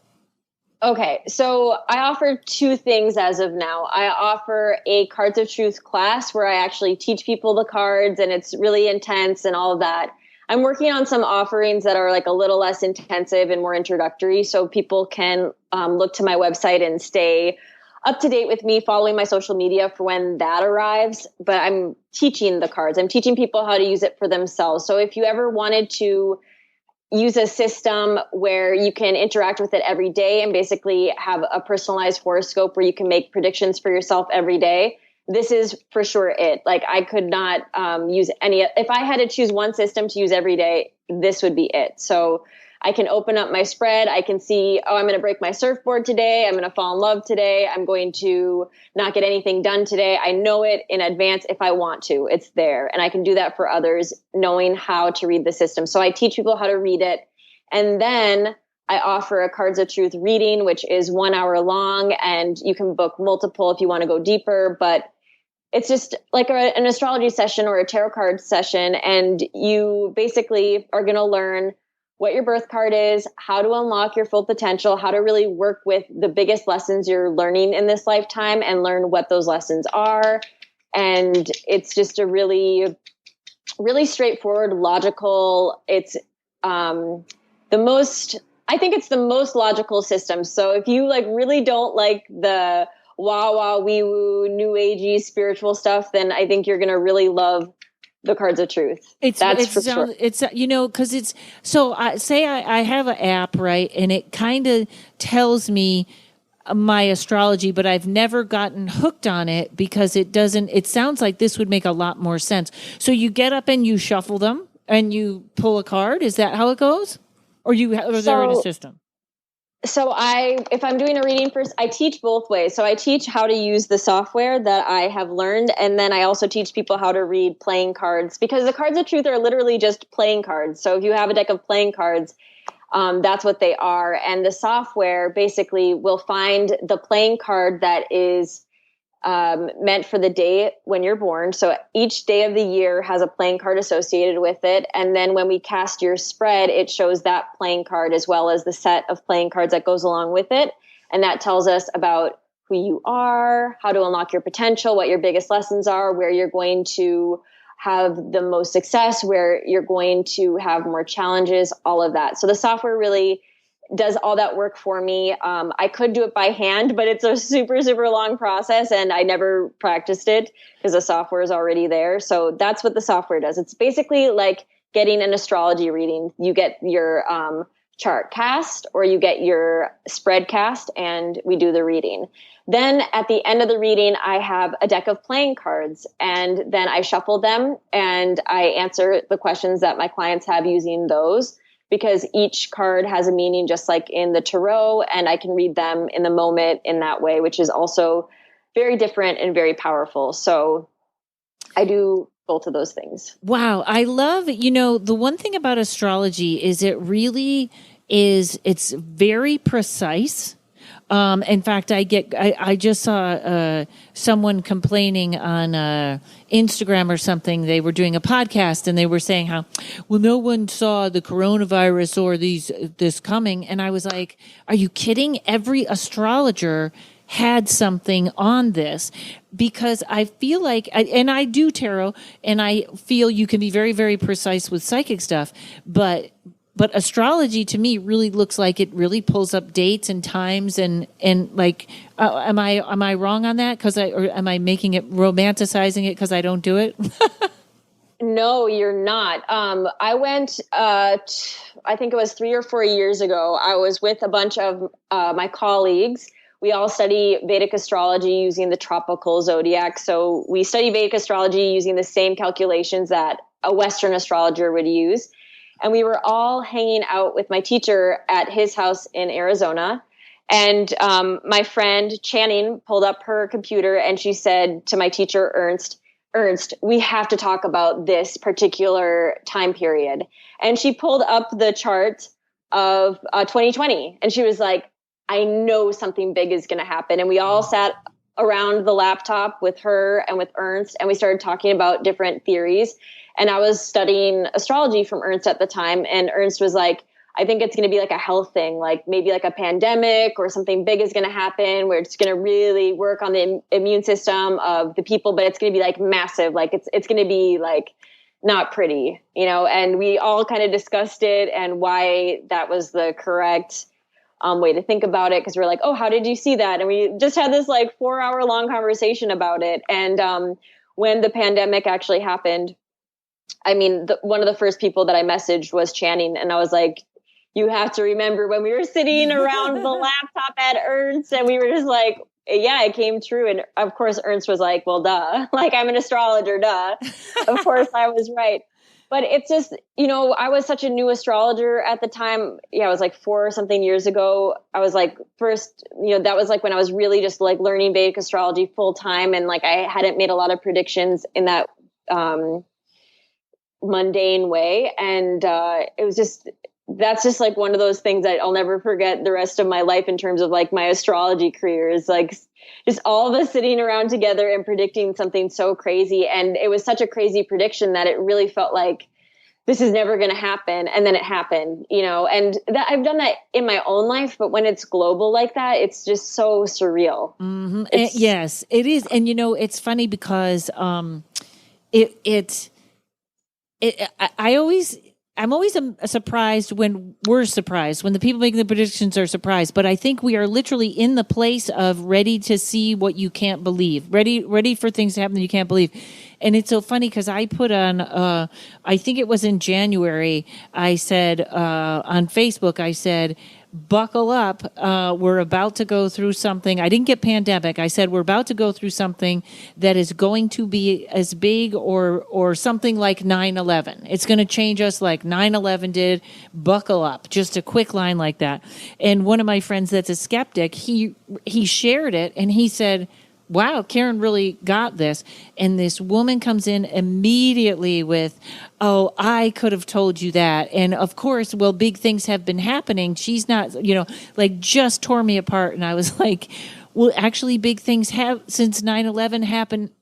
Okay, so I offer two things as of now. I offer a Cards of Truth class where I actually teach people the cards, and it's really intense and all of that. I'm working on some offerings that are like a little less intensive and more introductory, so people can look to my website and stay up to date with me, following my social media for when that arrives. But I'm teaching the cards. I'm teaching people how to use it for themselves. So if you ever wanted to use a system where you can interact with it every day and basically have a personalized horoscope where you can make predictions for yourself every day, this is for sure it. Like, I could not use any, if I had to choose one system to use every day, this would be it. So I can open up my spread. I can see, oh, I'm going to break my surfboard today. I'm going to fall in love today. I'm going to not get anything done today. I know it in advance if I want to. It's there. And I can do that for others, knowing how to read the system. So I teach people how to read it. And then I offer a Cards of Truth reading, which is 1 hour long, and you can book multiple if you want to go deeper. But it's just like an astrology session or a tarot card session. And you basically are going to learn what your birth card is, how to unlock your full potential, how to really work with the biggest lessons you're learning in this lifetime and learn what those lessons are. And it's just a really, really straightforward, logical, it's I think it's the most logical system. So if you like really don't like the wah wee woo, new agey spiritual stuff, then I think you're going to really love the Cards of Truth. That's for sure. It's, because it's, so I have an app, right? And it kind of tells me my astrology, but I've never gotten hooked on it because it sounds like this would make a lot more sense. So you get up and you shuffle them and you pull a card. Is that how it goes? Or they're in a system? So if I'm doing a reading first, I teach both ways. So I teach how to use the software that I have learned. And then I also teach people how to read playing cards, because the Cards of Truth are literally just playing cards. So if you have a deck of playing cards, that's what they are. And the software basically will find the playing card that is meant for the day when you're born. So each day of the year has a playing card associated with it. And then when we cast your spread, it shows that playing card as well as the set of playing cards that goes along with it. And that tells us about who you are, how to unlock your potential, what your biggest lessons are, where you're going to have the most success, where you're going to have more challenges, all of that. So the software really does all that work for me. I could do it by hand, but it's a super, super long process, and I never practiced it because the software is already there. So that's what the software does. It's basically like getting an astrology reading. You get your chart cast, or you get your spread cast, and we do the reading. Then at the end of the reading, I have a deck of playing cards, and then I shuffle them and I answer the questions that my clients have using those, because each card has a meaning, just like in the tarot, and I can read them in the moment in that way, which is also very different and very powerful. So I do both of those things. Wow. I love, the one thing about astrology is it's very precise. In fact, I just saw someone complaining on Instagram or something. They were doing a podcast and they were saying how, well, no one saw the coronavirus or this coming. And I was like, are you kidding? Every astrologer had something on this, because I feel like, and I do tarot, and I feel you can be very, very precise with psychic stuff, but astrology to me really looks like it really pulls up dates and times and like, am I wrong on that? Or am I making it, romanticizing it because I don't do it? No, you're not. I went, I think it was 3 or 4 years ago. I was with a bunch of my colleagues. We all study Vedic astrology using the tropical zodiac. So we study Vedic astrology using the same calculations that a Western astrologer would use. And we were all hanging out with my teacher at his house in Arizona. And my friend Channing pulled up her computer and she said to my teacher, Ernst, we have to talk about this particular time period. And she pulled up the chart of 2020. And she was like, I know something big is going to happen. And we all sat around the laptop with her and with Ernst, and we started talking about different theories. And I was studying astrology from Ernst at the time. And Ernst was like, I think it's going to be like a health thing, like maybe like a pandemic or something big is going to happen where it's going to really work on the immune system of the people, but it's going to be like massive. Like it's going to be like not pretty, and we all kind of discussed it and why that was the correct way to think about it. Cause we're like, oh, how did you see that? And we just had this like 4-hour long conversation about it. And when the pandemic actually happened, I mean, one of the first people that I messaged was Channing. And I was like, you have to remember when we were sitting around the laptop at Ernst and we were just like, yeah, it came true. And of course, Ernst was like, well, duh, like I'm an astrologer, duh. Of course I was right. But it's just, I was such a new astrologer at the time. Yeah, it was like 4 or something years ago. I was like first, that was like when I was really just like learning Vedic astrology full time. And like I hadn't made a lot of predictions in that mundane way. And it was just, that's just like one of those things that I'll never forget the rest of my life in terms of like my astrology career is like just all of us sitting around together and predicting something so crazy. And it was such a crazy prediction that it really felt like this is never going to happen. And then it happened, and that I've done that in my own life, but when it's global like that, it's just so surreal. Mm-hmm. Yes, it is. And, it's funny because I'm always surprised when we're surprised, when the people making the predictions are surprised. But I think we are literally in the place of ready to see what you can't believe, ready for things to happen that you can't believe. And it's so funny because I put on, I think it was in January, I said on Facebook, I said, buckle up. We're about to go through something. I didn't get pandemic. I said, we're about to go through something that is going to be as big or something like 9/11. It's going to change us like 9/11 did. Buckle up. Just a quick line like that. And one of my friends that's a skeptic, he shared it and he said, wow, Karen really got this. And this woman comes in immediately with, oh, I could have told you that. And of course, well, big things have been happening. She's not, like just tore me apart. And I was like, well, actually big things have since 9/11 haven't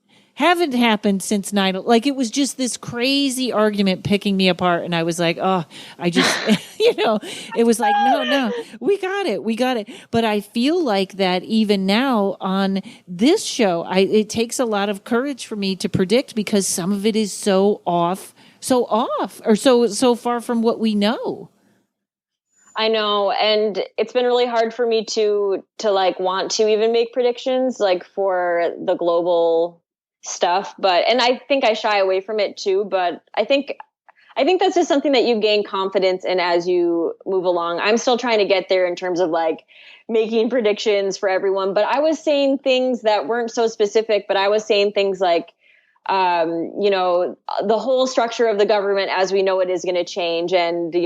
happened since 9/11. Like it was just this crazy argument picking me apart. And I was like, oh, I just, it was like, no, we got it. But I feel like that even now on this show, it takes a lot of courage for me to predict because some of it is so off or so far from what we know. I know. And it's been really hard for me to like want to even make predictions like for the global stuff, and I think I shy away from it too, but I think that's just something that you gain confidence in as you move along. I'm still trying to get there in terms of like making predictions for everyone, but I was saying things that weren't so specific, but I was saying things like, the whole structure of the government as we know it is going to change. And,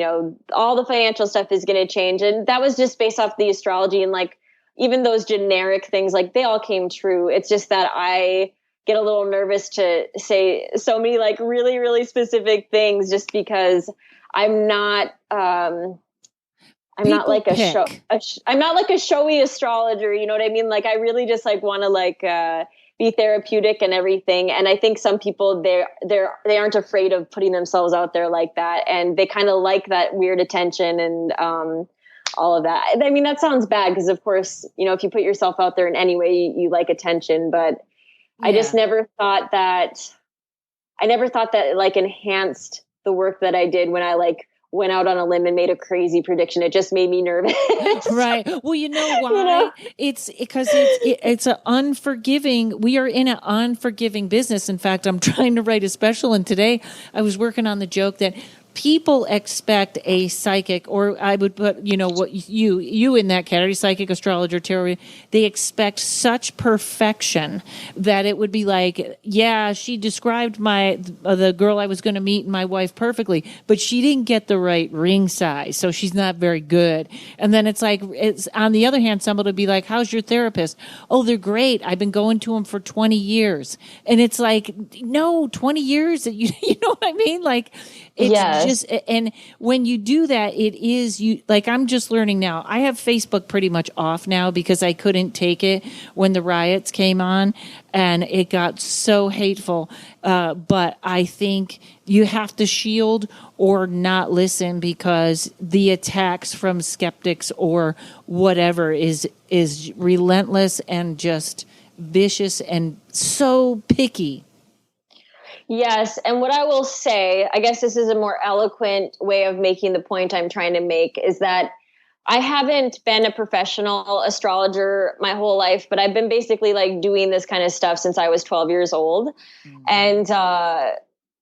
all the financial stuff is going to change. And that was just based off the astrology and like, even those generic things, like they all came true. It's just that I get a little nervous to say so many like really, really specific things just because I'm not, I'm not like pick. I'm not like a showy astrologer. You know what I mean? Like I really just like want to like be therapeutic and everything. And I think some people they aren't afraid of putting themselves out there like that, and they kind of like that weird attention and all of that. I mean, that sounds bad because of course, you know, if you put yourself out there in any way, you like attention. But I just never thought that. I never thought that it like enhanced the work that I did when I like went out on a limb and made a crazy prediction. It just made me nervous. Right. Well, you know why? You know? It's because it's an unforgiving. We are in an unforgiving business. In fact, I'm trying to write a special, and today I was working on the joke that people expect a psychic, or I would put, you know, what you in that category, psychic, astrologer, tarot. They expect such perfection that it would be like, yeah, she described the girl I was going to meet and my wife perfectly, but she didn't get the right ring size, so she's not very good. And then it's like, it's on the other hand, somebody would be like, "How's your therapist?" "Oh, they're great. I've been going to them for 20 years." And it's like, no, 20 years. You know what I mean? Like, it's just, and when you do that, it is you, like, I'm just learning now. I have Facebook pretty much off now because I couldn't take it when the riots came on and it got so hateful. But I think you have to shield or not listen because the attacks from skeptics or whatever is relentless and just vicious and so picky. Yes. And what I will say, I guess this is a more eloquent way of making the point I'm trying to make, is that I haven't been a professional astrologer my whole life, but I've been basically like doing this kind of stuff since I was 12 years old. Mm-hmm. And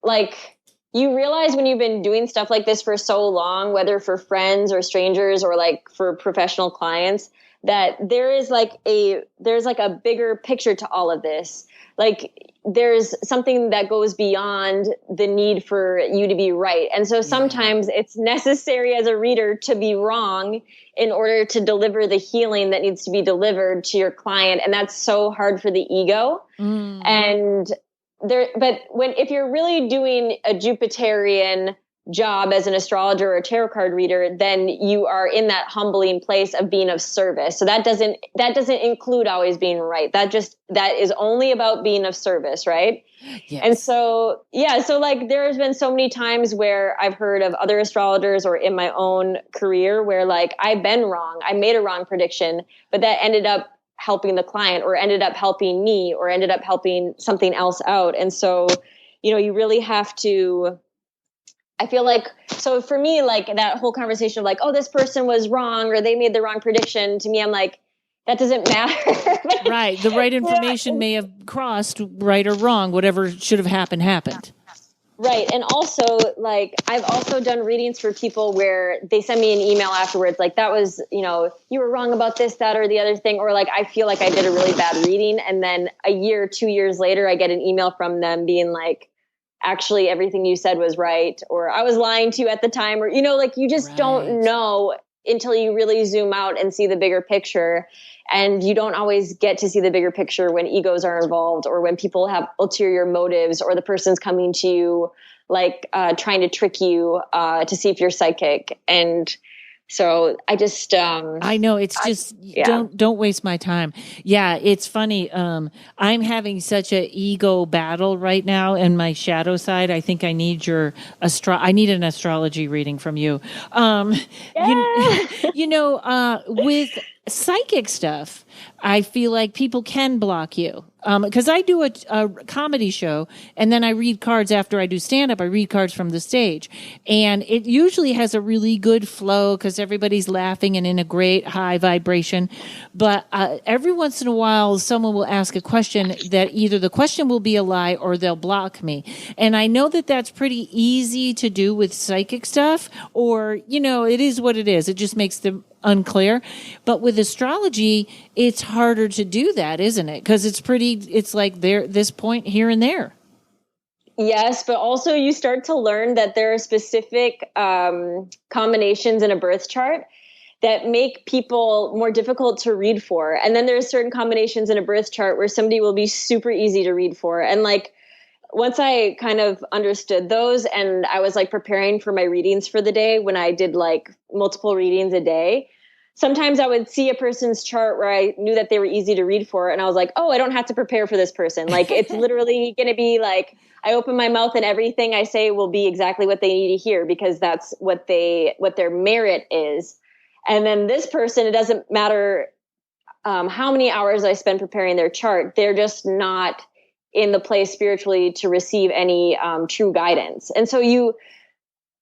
like you realize when you've been doing stuff like this for so long, whether for friends or strangers or like for professional clients, that there's like a bigger picture to all of this. Like there's something that goes beyond the need for you to be right. And so sometimes it's necessary as a reader to be wrong in order to deliver the healing that needs to be delivered to your client. And that's so hard for the ego. Mm. And if you're really doing a Jupiterian job as an astrologer or a tarot card reader, then you are in that humbling place of being of service. So that doesn't include always being right. That is only about being of service, right? Yes. And so, so like there's been so many times where I've heard of other astrologers or in my own career where like I've been wrong. I made a wrong prediction, but that ended up helping the client or ended up helping me or ended up helping something else out. And so, you know, you really have to, I feel like, so for me, like that whole conversation of like, oh, this person was wrong or they made the wrong prediction, to me, I'm like, that doesn't matter. Right. The right information may have crossed right or wrong. Whatever should have happened. Right. And also, like, I've also done readings for people where they send me an email afterwards, like, that was, you know, you were wrong about this, that, or the other thing. Or like, I feel like I did a really bad reading. And then a year, 2 years later, I get an email from them being like, actually everything you said was right, or I was lying to you at the time, or, you know, like you just don't know until you really zoom out and see the bigger picture. And you don't always get to see the bigger picture when egos are involved or when people have ulterior motives or the person's coming to you, like trying to trick you to see if you're psychic. And so I just, I know it's just, don't waste my time. Yeah. It's funny. I'm having such an ego battle right now in my shadow side. I think I need I need an astrology reading from you. With psychic stuff, I feel like people can block you. Because I do a comedy show and then I read cards after I do stand up. I read cards from the stage, and it usually has a really good flow because everybody's laughing and in a great high vibration. But every once in a while, someone will ask a question that either the question will be a lie or they'll block me. And I know that that's pretty easy to do with psychic stuff, or, you know, it is what it is. It just makes them unclear. But with astrology, it's harder to do that, isn't it? Because it's like this point here and there. Yes, but also you start to learn that there are specific combinations in a birth chart that make people more difficult to read for. And then there's certain combinations in a birth chart where somebody will be super easy to read for. And like once I kind of understood those and I was like preparing for my readings for the day, when I did like multiple readings a day, sometimes I would see a person's chart where I knew that they were easy to read for. And I was like, oh, I don't have to prepare for this person. Like, it's literally going to be like, I open my mouth and everything I say will be exactly what they need to hear, because that's what their merit is. And then this person, it doesn't matter how many hours I spend preparing their chart. They're just not in the place spiritually to receive any true guidance. And so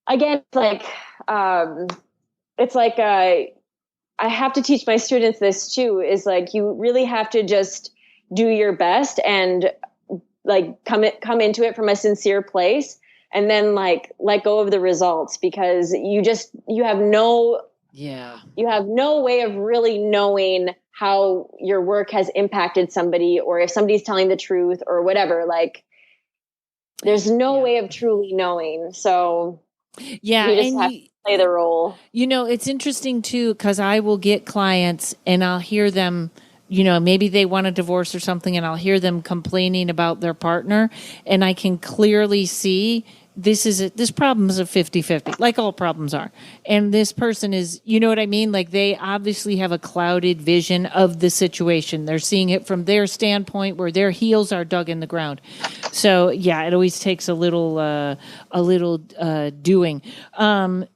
again, it's like I have to teach my students this too, is like, you really have to just do your best and like come into it from a sincere place, and then like let go of the results, because you have no way of really knowing how your work has impacted somebody, or if somebody's telling the truth or whatever. Like, there's no way of truly knowing. So you just have to play the role. It's interesting too, because I will get clients and I'll hear them, maybe they want a divorce or something, and I'll hear them complaining about their partner, and I can clearly see this problem is a 50-50, like all problems are. And this person is, you know what I mean? Like, they obviously have a clouded vision of the situation. They're seeing it from their standpoint, where their heels are dug in the ground. So yeah, it always takes a little doing.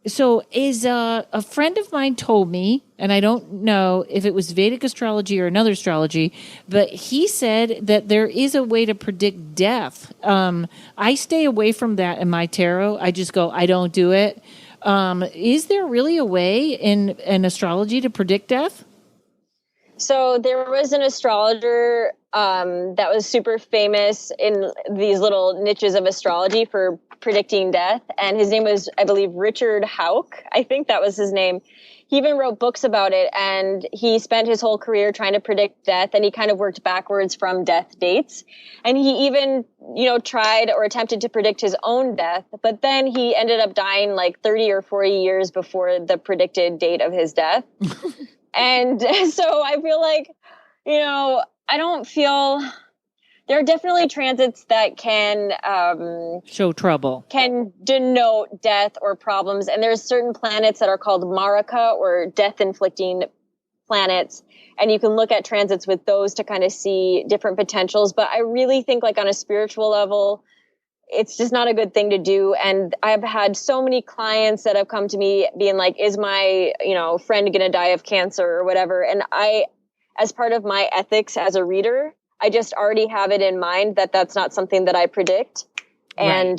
So a friend of mine told me, and I don't know if it was Vedic astrology or another astrology, but he said that there is a way to predict death. I stay away from that in my tarot. I just go, I don't do it. Is there really a way in astrology to predict death? So there was an astrologer that was super famous in these little niches of astrology for predicting death. And his name was, I believe, Richard Hauck. I think that was his name. He even wrote books about it, and he spent his whole career trying to predict death, and he kind of worked backwards from death dates. And he even, tried or attempted to predict his own death, but then he ended up dying like 30 or 40 years before the predicted date of his death. And so I feel like, I don't feel... There are definitely transits that can show trouble, can denote death or problems. And there's certain planets that are called Maraka, or death-inflicting planets. And you can look at transits with those to kind of see different potentials. But I really think, like, on a spiritual level, it's just not a good thing to do. And I've had so many clients that have come to me being like, is my, friend going to die of cancer or whatever? And I, as part of my ethics as a reader, I just already have it in mind that that's not something that I predict. And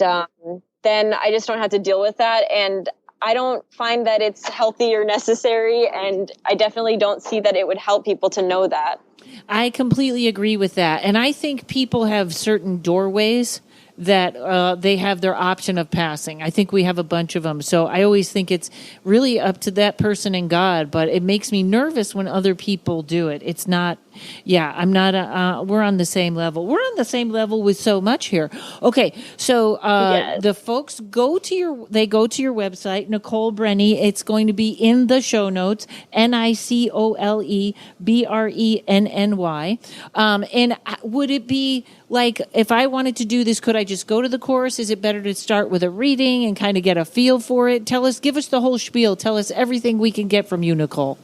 then I just don't have to deal with that. And I don't find that it's healthy or necessary. And I definitely don't see that it would help people to know that. I completely agree with that. And I think people have certain doorways that they have their option of passing. I think we have a bunch of them. So I always think it's really up to that person and God, but it makes me nervous when other people do it. It's not, I'm not, we're on the same level. We're on the same level with so much here. Okay. So yes. The folks go to your website, Nicole Brenny. It's going to be in the show notes, NicoleBrenny. And would it be like, if I wanted to do this, could I just go to the course? Is it better to start with a reading and kind of get a feel for it? Give us the whole spiel. Tell us everything we can get from you, Nicole.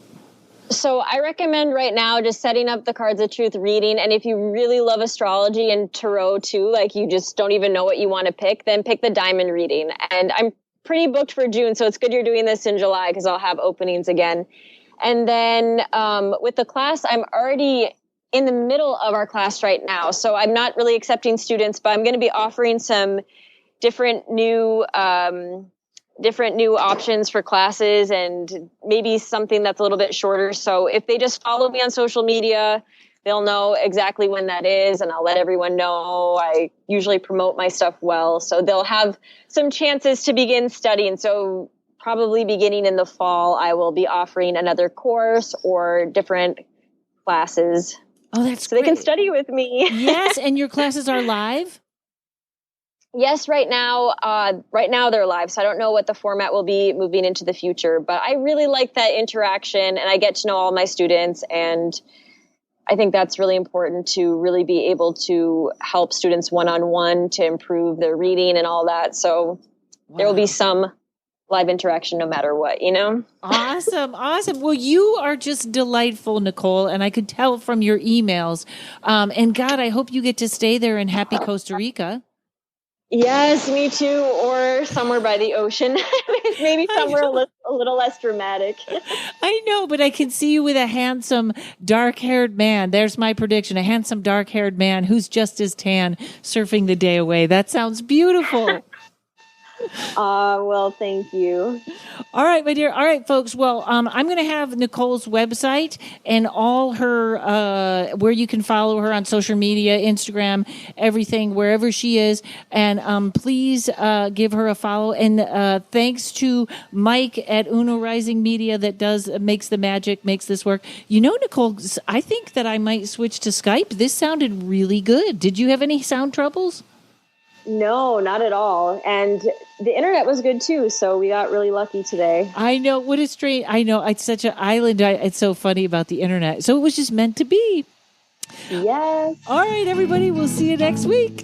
So I recommend right now just setting up the Cards of Truth reading. And if you really love astrology and tarot too, like you just don't even know what you want to pick, then pick the diamond reading. And I'm pretty booked for June, so it's good you're doing this in July, because I'll have openings again. And then with the class, I'm already in the middle of our class right now. So I'm not really accepting students, but I'm going to be offering some different new options for classes, and maybe something that's a little bit shorter. So if they just follow me on social media, they'll know exactly when that is, and I'll let everyone know. I usually promote my stuff well, so they'll have some chances to begin studying. So probably beginning in the fall, I will be offering another course or different classes. Oh, that's so great. They can study with me. Yes, and your classes are live? Yes, right now they're live. So I don't know what the format will be moving into the future, but I really like that interaction, and I get to know all my students, and I think that's really important to really be able to help students one-on-one to improve their reading and all that. So there will be some live interaction no matter what, you know? Awesome. Well, you are just delightful, Nicole, and I could tell from your emails. And God, I hope you get to stay there in happy Costa Rica. Yes, me too. Or somewhere by the ocean. Maybe somewhere a little less dramatic. I know, but I can see you with a handsome, dark-haired man. There's my prediction. A handsome, dark-haired man who's just as tan surfing the day away. That sounds beautiful. Well, thank you. All right, my dear. All right, folks. Well, I'm going to have Nicole's website and all her, where you can follow her on social media, Instagram, everything, wherever she is. And please give her a follow. And thanks to Mike at Uno Rising Media that makes the magic, makes this work. You know, Nicole, I think that I might switch to Skype. This sounded really good. Did you have any sound troubles? No, not at all. And the internet was good too, so we got really lucky today. I know. What a strange. I know. It's such an island. It's so funny about the internet. So it was just meant to be. Yes. All right, everybody. We'll see you next week.